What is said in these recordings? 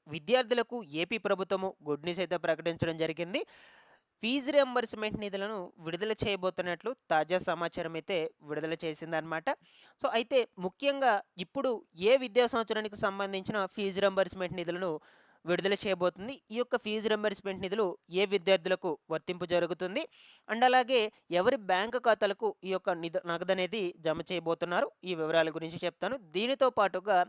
విద్యార్థులకు ఏపీ ప్రభుత్వము good news అయితే ప్రకటించడం జరిగింది. ఫీజు రియంబర్స్‌మెంట్ నిధులను విడుదల చేయబోతున్నట్లు తాజా సమాచారం అయితే విడుదల చేసిందనమాట. సో, అయితే ముఖ్యంగా ఇప్పుడు ఏ విద్యా సంవత్సరానికి సంబంధించిన ఫీజు రియంబర్స్‌మెంట్ నిధులను విడుదల చేయబోతుంది. ఈ యొక్క ఫీజు రియంబర్స్‌మెంట్ నిధులు ఏ విద్యార్థులకు వర్తింపు జరుగుతుంది. అండ్ అలాగే ఎవరి బ్యాంక్ ఖాతాలకు ఈ యొక్క నగదనేది జమ చేయబోతున్నారు. ఈ వివరాల గురించి చెప్తాను. దీనితో పాటుగా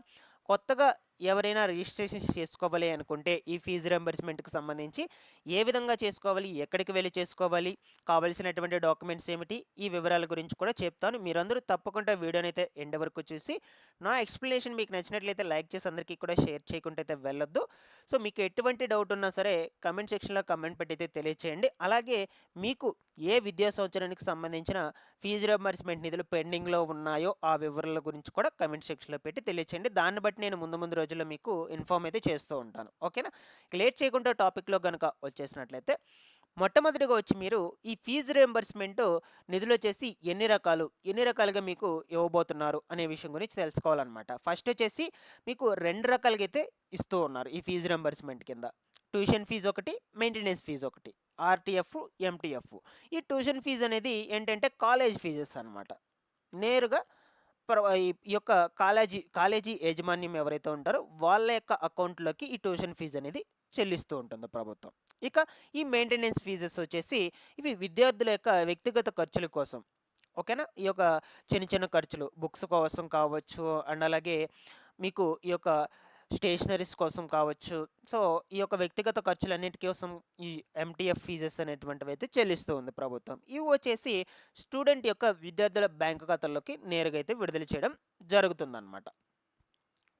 కొత్తగా ఎవరైనా రిజిస్ట్రేషన్స్ చేసుకోవాలి అనుకుంటే ఈ ఫీజు రింబర్స్మెంట్‌కి సంబంధించి ఏ విధంగా చేసుకోవాలి? ఎక్కడికి వెళ్లి చేసుకోవాలి? కావాల్సినటువంటి డాక్యుమెంట్స్ ఏమిటి? ఈ వివరాల గురించి కూడా చెప్తాను. మీరందరూ తప్పకుండా వీడియోనైతే ఎండ్ వరకు చూసి నా ఎక్స్‌ప్లనేషన్ మీకు నచ్చినట్లయితే లైక్ చేసి అందరికీ కూడా షేర్ చేయకుండా అయితే వెళ్ళొద్దు. సో, మీకు ఎటువంటి డౌట్ ఉన్నా సరే కామెంట్ సెక్షన్‌లో కామెంట్ పెట్టి అయితే తెలియచేయండి. అలాగే మీకు ఏ విద్యా సంవత్సరానికి సంబంధించిన ఫీజు రింబర్స్మెంట్ నిధులు పెండింగ్‌లో ఉన్నాయో ఆ వివరాల గురించి కూడా కామెంట్ సెక్షన్‌లో పెట్టి తెలియచేయండి. దాన్ని బట్టి నేను ముందు రోజుల్లో మీకు ఇన్ఫార్మ్ అయితే చేస్తూ ఉంటాను. ఓకేనా? ఇక లేట్ చేయకుండా టాపిక్‌లో గనుక వచ్చేసినట్లయితే మొట్టమొదటిగా వచ్చి మీరు ఈ ఫీజు రియంబర్స్‌మెంట్ నిధులొచ్చేసి ఎన్ని రకాలుగా మీకు ఇవ్వబోతున్నారు అనే విషయం గురించి తెలుసుకోవాలనమాట. ఫస్ట్ వచ్చేసి మీకు 2 రకాలుగా అయితే ఇస్తూ ఉన్నారు ఈ ఫీజు రియంబర్స్‌మెంట్ కింద. ట్యూషన్ ఫీజు ఒకటి, మెయింటెనెన్స్ ఫీజు ఒకటి. RTF, MTF. ఈ ట్యూషన్ ఫీజు అనేది ఏంటంటే కాలేజ్ ఫీజెస్ అనమాట. నేరుగా ఈ యొక్క కాలేజీ యాజమాన్యం ఎవరైతే ఉంటారో వాళ్ళ యొక్క అకౌంట్‌లోకి ఈ ట్యూషన్ ఫీజు అనేది చెల్లిస్తూ ఉంటుంది ప్రభుత్వం. ఇక ఈ మెయింటెనెన్స్ ఫీజెస్ వచ్చేసి ఇవి విద్యార్థుల యొక్క వ్యక్తిగత ఖర్చుల కోసం. ఓకేనా? ఈ యొక్క చిన్న ఖర్చులు బుక్స్ కోసం కావచ్చు, అండ్ అలాగే మీకు ఈ యొక్క స్టేషనరీస్ కోసం కావచ్చు. సో, ఈ యొక్క వ్యక్తిగత ఖర్చులన్నిటి కోసం ఈ ఎంటీఎఫ్ ఫీజెస్ అనేటువంటివైతే చెల్లిస్తూ ఉంది ప్రభుత్వం. ఇవి వచ్చేసి స్టూడెంట్ యొక్క విద్యార్థుల బ్యాంకు ఖాతాల్లోకి నేరుగా అయితే విడుదల చేయడం జరుగుతుందనమాట.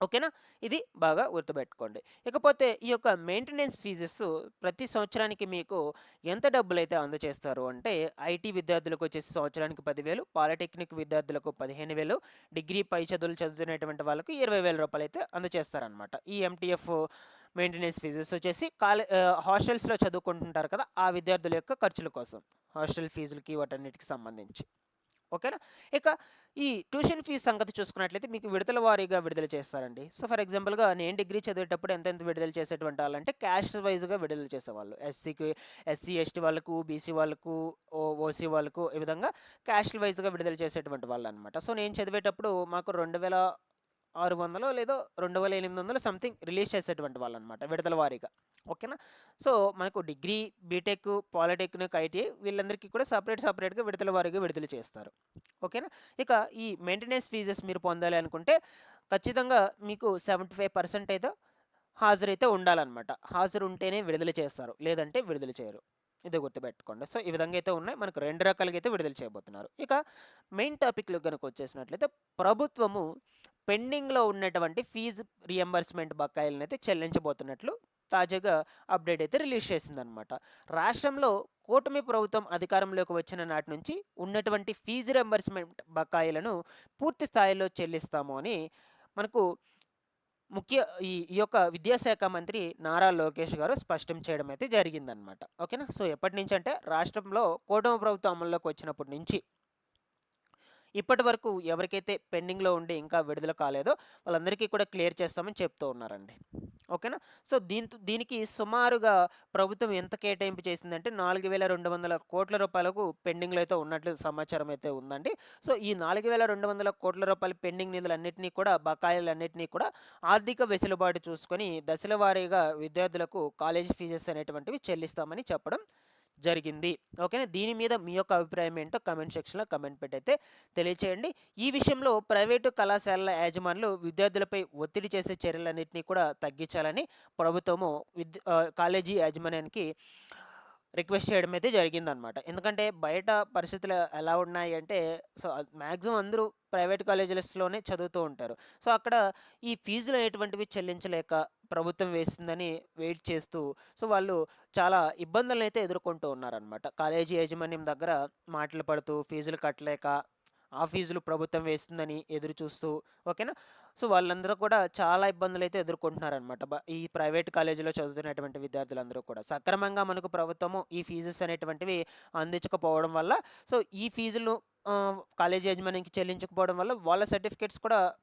ఓకేనా? ఇది బాగా గుర్తుపెట్టుకోండి. ఇకపోతే ఈ యొక్క మెయింటెనెన్స్ ఫీజెస్ ప్రతి సంవత్సరానికి మీకు ఎంత డబ్బులైతే అందజేస్తారు అంటే, ఐటీ విద్యార్థులకొచ్చేసి సంవత్సరానికి 10,000, పాలిటెక్నిక్ విద్యార్థులకు 15,000, డిగ్రీ పై చదువులు చదువుతున్నటువంటి వాళ్ళకు రూ. 20,000 అయితే అందజేస్తారనమాట. ఈ ఎంటీఎఫ్ మెయింటెనెన్స్ ఫీజెస్ వచ్చేసి హాస్టల్స్‌లో చదువుకుంటుంటారు కదా! ఆ విద్యార్థుల యొక్క ఖర్చుల కోసం. హాస్టల్ ఫీజులకి వాటన్నిటికి సంబంధించి. ఓకేనా? ఇక ఈ ట్యూషన్ ఫీజ్ సంగతి చూసుకున్నట్లయితే మీకు విడతల వారీగా విడుదల చేస్తారండి. సో, ఫర్ ఎగ్జాంపుల్‌గా నేను డిగ్రీ చదివేటప్పుడు ఎంతెంత విడుదల చేసేటువంటి వాళ్ళంటే క్యాస్ట్ వైస్‌గా విడుదల చేసేవాళ్ళు. ఎస్సీ, ఎస్టీ వాళ్ళకు, బీసీ వాళ్ళకు, ఓసీ వాళ్ళకు ఈ విధంగా క్యాస్ట్ వైస్‌గా విడుదల చేసేటువంటి వాళ్ళనమాట. సో, నేను చదివేటప్పుడు మాకు 2,600 లేదో 2,800 సంథింగ్ రిలీజ్ చేసేటువంటి వాళ్ళనమాట విడతల వారీగా. ఓకేనా? సో, మనకు డిగ్రీ, బీటెక్, పాలిటెక్నిక్, ఐటీఐ వీళ్ళందరికీ కూడా సెపరేట్‌గా విడతల వారీగా విడుదల చేస్తారు. ఓకేనా? ఇక ఈ మెయింటెనెన్స్ ఫీజెస్ మీరు పొందాలి అనుకుంటే ఖచ్చితంగా మీకు 75% అయితే హాజరైతే ఉండాలనమాట. హాజరు ఉంటేనే విడుదల చేస్తారు. లేదంటే విడుదల చేయరు. ఇది గుర్తుపెట్టుకోండి. సో, ఈ విధంగా అయితే ఉన్నాయి. మనకు 2 రకాలుగా అయితే విడుదల చేయబోతున్నారు. ఇక మెయిన్ టాపిక్‌లోకి గనుక వచ్చేసినట్లయితే ప్రభుత్వము పెండింగ్‌లో ఉన్నటువంటి ఫీజు రియంబర్స్‌మెంట్ బకాయిలనైతే చెల్లించబోతున్నట్లు తాజాగా అప్డేట్ అయితే రిలీజ్ చేసిందనమాట. రాష్ట్రంలో కూటమి ప్రభుత్వం అధికారంలోకి వచ్చిన నాటి నుంచి ఉన్నటువంటి ఫీజు రియంబర్స్‌మెంట్ బకాయిలను పూర్తి స్థాయిలో చెల్లిస్తాము అని మనకు ముఖ్య ఈ ఈ యొక్క విద్యాశాఖ మంత్రి నారా లోకేష్ గారు స్పష్టం చేయడం అయితే జరిగిందనమాట. ఓకేనా? సో, ఎప్పటినుంచంటే రాష్ట్రంలో కూటమి ప్రభుత్వం అమల్లోకి వచ్చినప్పటి నుంచి ఇప్పటి వరకు ఎవరికైతే పెండింగ్‌లో ఉండి ఇంకా విడుదల కాలేదో వాళ్ళందరికీ కూడా క్లియర్ చేస్తామని చెప్తూ ఉన్నారండి. ఓకేనా? సో, దీనికి సుమారుగా ప్రభుత్వం ఎంత కేటాయింపు చేసిందంటే రూ. 4,200,00,00,000 పెండింగ్‌లో అయితే ఉన్నట్లు సమాచారం అయితే ఉందండి. సో, ఈ రూ. 4,200,00,00,000 పెండింగ్ నిధులన్నిటిని కూడా బకాయిలన్నిటిని కూడా ఆర్థిక వెసులుబాటు చూసుకొని దశల వారీగా విద్యార్థులకు కాలేజీ ఫీజెస్ అనేటువంటివి చెల్లిస్తామని చెప్పడం జరిగింది. ఓకేనా? దీని మీద మీ యొక్క అభిప్రాయం ఏంటో కామెంట్ సెక్షన్‌లో కామెంట్ పెట్టయితే తెలియచేయండి. ఈ విషయంలో ప్రైవేటు కళాశాలల యాజమాన్యాలు విద్యార్థులపై ఒత్తిడి చేసే చర్యలన్నిటిని కూడా తగ్గించాలని ప్రభుత్వము కాలేజీ యాజమాన్యానికి రిక్వెస్ట్ చేయడం అయితే జరిగిందనమాట. ఎందుకంటే బయట పరిస్థితులు ఎలా ఉన్నాయి అంటే సో, మాక్సిమం అందరూ ప్రైవేట్ కాలేజెస్‌లోనే చదువుతూ ఉంటారు. సో, అక్కడ ఈ ఫీజులు అనేటువంటివి చెల్లించలేక ప్రభుత్వం వేస్తుందని వెయిట్ చేస్తూ సో, వాళ్ళు చాలా ఇబ్బందులనైతే ఎదుర్కొంటూ ఉన్నారనమాట. కాలేజీ యాజమాన్యం దగ్గర మాటలు పడుతూ ఫీజులు కట్టలేక ఆ ఫీజులు ప్రభుత్వం వేస్తుందని ఎదురు చూస్తూ ఓకేనా? సో, వాళ్ళందరూ కూడా చాలా ఇబ్బందులైతే ఎదుర్కొంటున్నారనమాట. ఈ ప్రైవేట్ కాలేజీలో చదువుతున్నటువంటి విద్యార్థులందరూ కూడా. సక్రమంగా మనకు ప్రభుత్వము ఈ ఫీజెస్ అనేటువంటివి అందించకపోవడం వల్ల సో, ఈ ఫీజులను కాలేజీ యాజమాన్యానికి చెల్లించకపోవడం వల్ల వాళ్ళ సర్టిఫికేట్స్ కూడా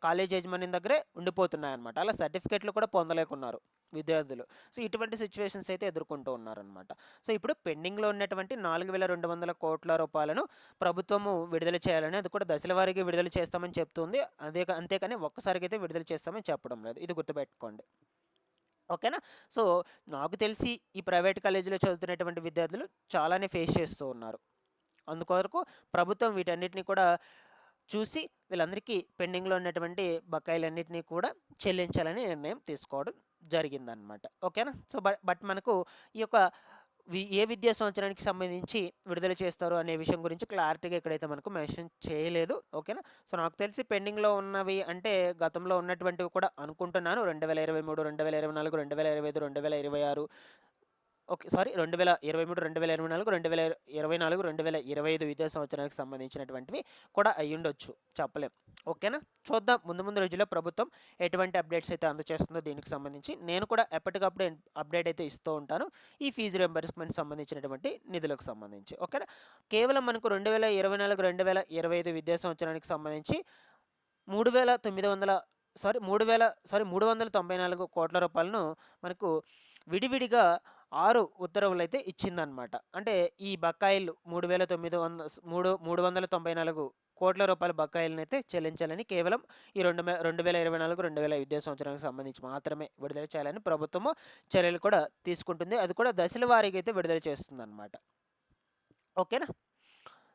కాలేజీ యాజమాన్యం దగ్గరే ఉండిపోతున్నాయన్నమాట. అలా సర్టిఫికేట్లు కూడా పొందలేకున్నారు విద్యార్థులు. సో, ఇటువంటి సిట్యుయేషన్స్ అయితే ఎదుర్కొంటూ ఉన్నారనమాట. సో, ఇప్పుడు పెండింగ్‌లో ఉన్నటువంటి 4,200 కోట్ల రూపాయలను ప్రభుత్వము విడుదల చేయాలని, అది కూడా దశల వారీగా విడుదల చేస్తామని చెప్తుంది. అంతేకాని ఒక్కసారిగైతే విడుదల చేస్తామని చెప్పడం లేదు. ఇది గుర్తుపెట్టుకోండి. ఓకేనా? సో, నాకు తెలిసి ఈ ప్రైవేట్ కాలేజీలో చదువుతున్నటువంటి విద్యార్థులు చాలానే ఫేస్ చేస్తూ ఉన్నారు. అందుకొరకు ప్రభుత్వం వీటన్నిటిని కూడా చూసి వీళ్ళందరికీ పెండింగ్‌లో ఉన్నటువంటి బకాయిలన్నిటిని కూడా చెల్లించాలని నిర్ణయం తీసుకోవడం జరిగిందనమాట. ఓకేనా? సో, బట్ మనకు ఈ యొక్క ఏ విద్యా సంవత్సరానికి సంబంధించి విడుదల చేస్తారు అనే విషయం గురించి క్లారిటీగా ఇక్కడైతే మనకు మెన్షన్ చేయలేదు. ఓకేనా? సో, నాకు తెలిసి పెండింగ్‌లో ఉన్నవి అంటే గతంలో ఉన్నటువంటివి కూడా అనుకుంటున్నాను. 2023, 2024, 2025, 2026 ఓకే. సారీ 2023, 2024, 2024, 2025 విద్యా సంవత్సరానికి సంబంధించినటువంటివి కూడా అయ్యుండొచ్చు. చెప్పలేం. ఓకేనా? చూద్దాం ముందు ముందు రోజుల్లో ప్రభుత్వం ఎటువంటి అప్డేట్స్ అయితే అందజేస్తుందో దీనికి సంబంధించి. నేను కూడా ఎప్పటికప్పుడు అప్డేట్ అయితే ఇస్తూ ఉంటాను. ఈ ఫీజు రింబర్స్‌మెంట్ సంబంధించినటువంటి నిధులకు సంబంధించి. ఓకేనా? కేవలం మనకు 2024, 2025 విద్యా సంవత్సరానికి సంబంధించి 394 కోట్ల రూపాయలను మనకు విడివిడిగా 6 ఉత్తర్వులైతే ఇచ్చిందనమాట. అంటే ఈ బకాయిలు 394 కోట్ల రూపాయల బకాయిలనైతే చెల్లించాలని కేవలం ఈ 2024, 2025 విద్యా సంవత్సరానికి సంబంధించి మాత్రమే విడుదల చేయాలని ప్రభుత్వము చర్యలు కూడా తీసుకుంటుంది. అది కూడా దశల వారీగా అయితే విడుదల చేస్తుందనమాట. ఓకేనా?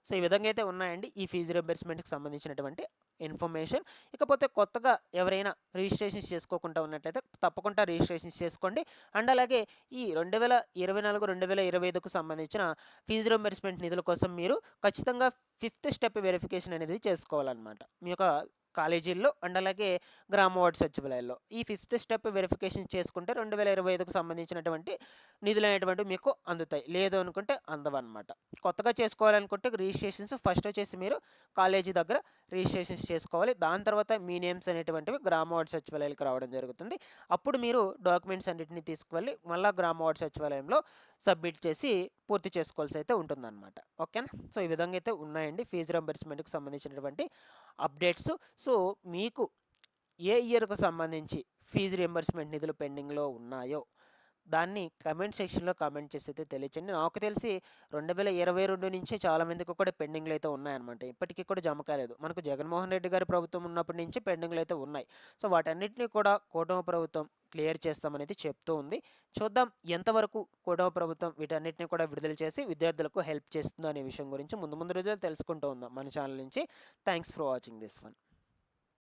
సో, ఈ విధంగా అయితే ఉన్నాయండి ఈ ఫీజు రింబర్స్‌మెంట్‌కి సంబంధించినటువంటి ఇన్ఫర్మేషన్. ఇకపోతే కొత్తగా ఎవరైనా రిజిస్ట్రేషన్స్ చేసుకోకుండా ఉన్నట్లయితే తప్పకుండా రిజిస్ట్రేషన్స్ చేసుకోండి. అండ్ అలాగే ఈ 2024, 2025కు సంబంధించిన ఫీజు రింబర్స్‌మెంట్ నిధుల కోసం మీరు ఖచ్చితంగా ఫిఫ్త్ స్టెప్ వెరిఫికేషన్ అనేది చేసుకోవాలన్నమాట. మీ యొక్క కాలేజీల్లో అండ్ అలాగే గ్రామ వార్డు సచివాలయాల్లో. ఈ ఫిఫ్త్ స్టెప్ వెరిఫికేషన్ చేసుకుంటే 2025కు సంబంధించినటువంటి నిధులనేటువంటివి మీకు అందుతాయి. లేదు అనుకుంటే అందవన్నమాట. కొత్తగా చేసుకోవాలనుకుంటే రిజిస్ట్రేషన్స్ ఫస్ట్ వచ్చేసి మీరు కాలేజీ దగ్గర రిజిస్ట్రేషన్స్ చేసుకోవాలి. దాని తర్వాత మీ నేమ్స్ అనేటువంటివి గ్రామ వార్డు సచివాలయాలకు రావడం జరుగుతుంది. అప్పుడు మీరు డాక్యుమెంట్స్ అన్నిటిని తీసుకువెళ్ళి మళ్ళీ గ్రామ వార్డు సచివాలయంలో సబ్మిట్ చేసి పూర్తి చేసుకోవాల్సి అయితే ఉంటుందన్నమాట. ఓకేనా? సో, ఈ విధంగా అయితే ఉన్నాయండి ఫీజు రింబర్స్‌మెంట్‌కి సంబంధించినటువంటి అప్డేట్స్. సో, మీకు ఏ ఇయర్‌కు సంబంధించి ఫీజు రింబర్స్‌మెంట్ నిధులు పెండింగ్‌లో ఉన్నాయో దాన్ని కమెంట్ సెక్షన్‌లో కామెంట్ చేసి అయితే తెలియచేయండి. నాకు తెలిసి 2022 నుంచి చాలా మందికి కూడా పెండింగ్‌లు అయితే ఉన్నాయన్నమాట. ఇప్పటికీ కూడా జమ కాలేదు. మనకు జగన్మోహన్ రెడ్డి గారి ప్రభుత్వం ఉన్నప్పటి నుంచి పెండింగ్‌లు అయితే ఉన్నాయి. సో, వాటన్నిటిని కూడా కూటమి ప్రభుత్వం క్లియర్ చేస్తామనేది చెప్తూ ఉంది. చూద్దాం ఎంతవరకు కూటమి ప్రభుత్వం వీటన్నిటిని కూడా విడుదల చేసి విద్యార్థులకు హెల్ప్ చేస్తుందో అనే విషయం గురించి ముందు ముందు రోజుల్లో తెలుసుకుంటూ ఉందాం మన ఛానల్ నుంచి. Thanks for watching this one.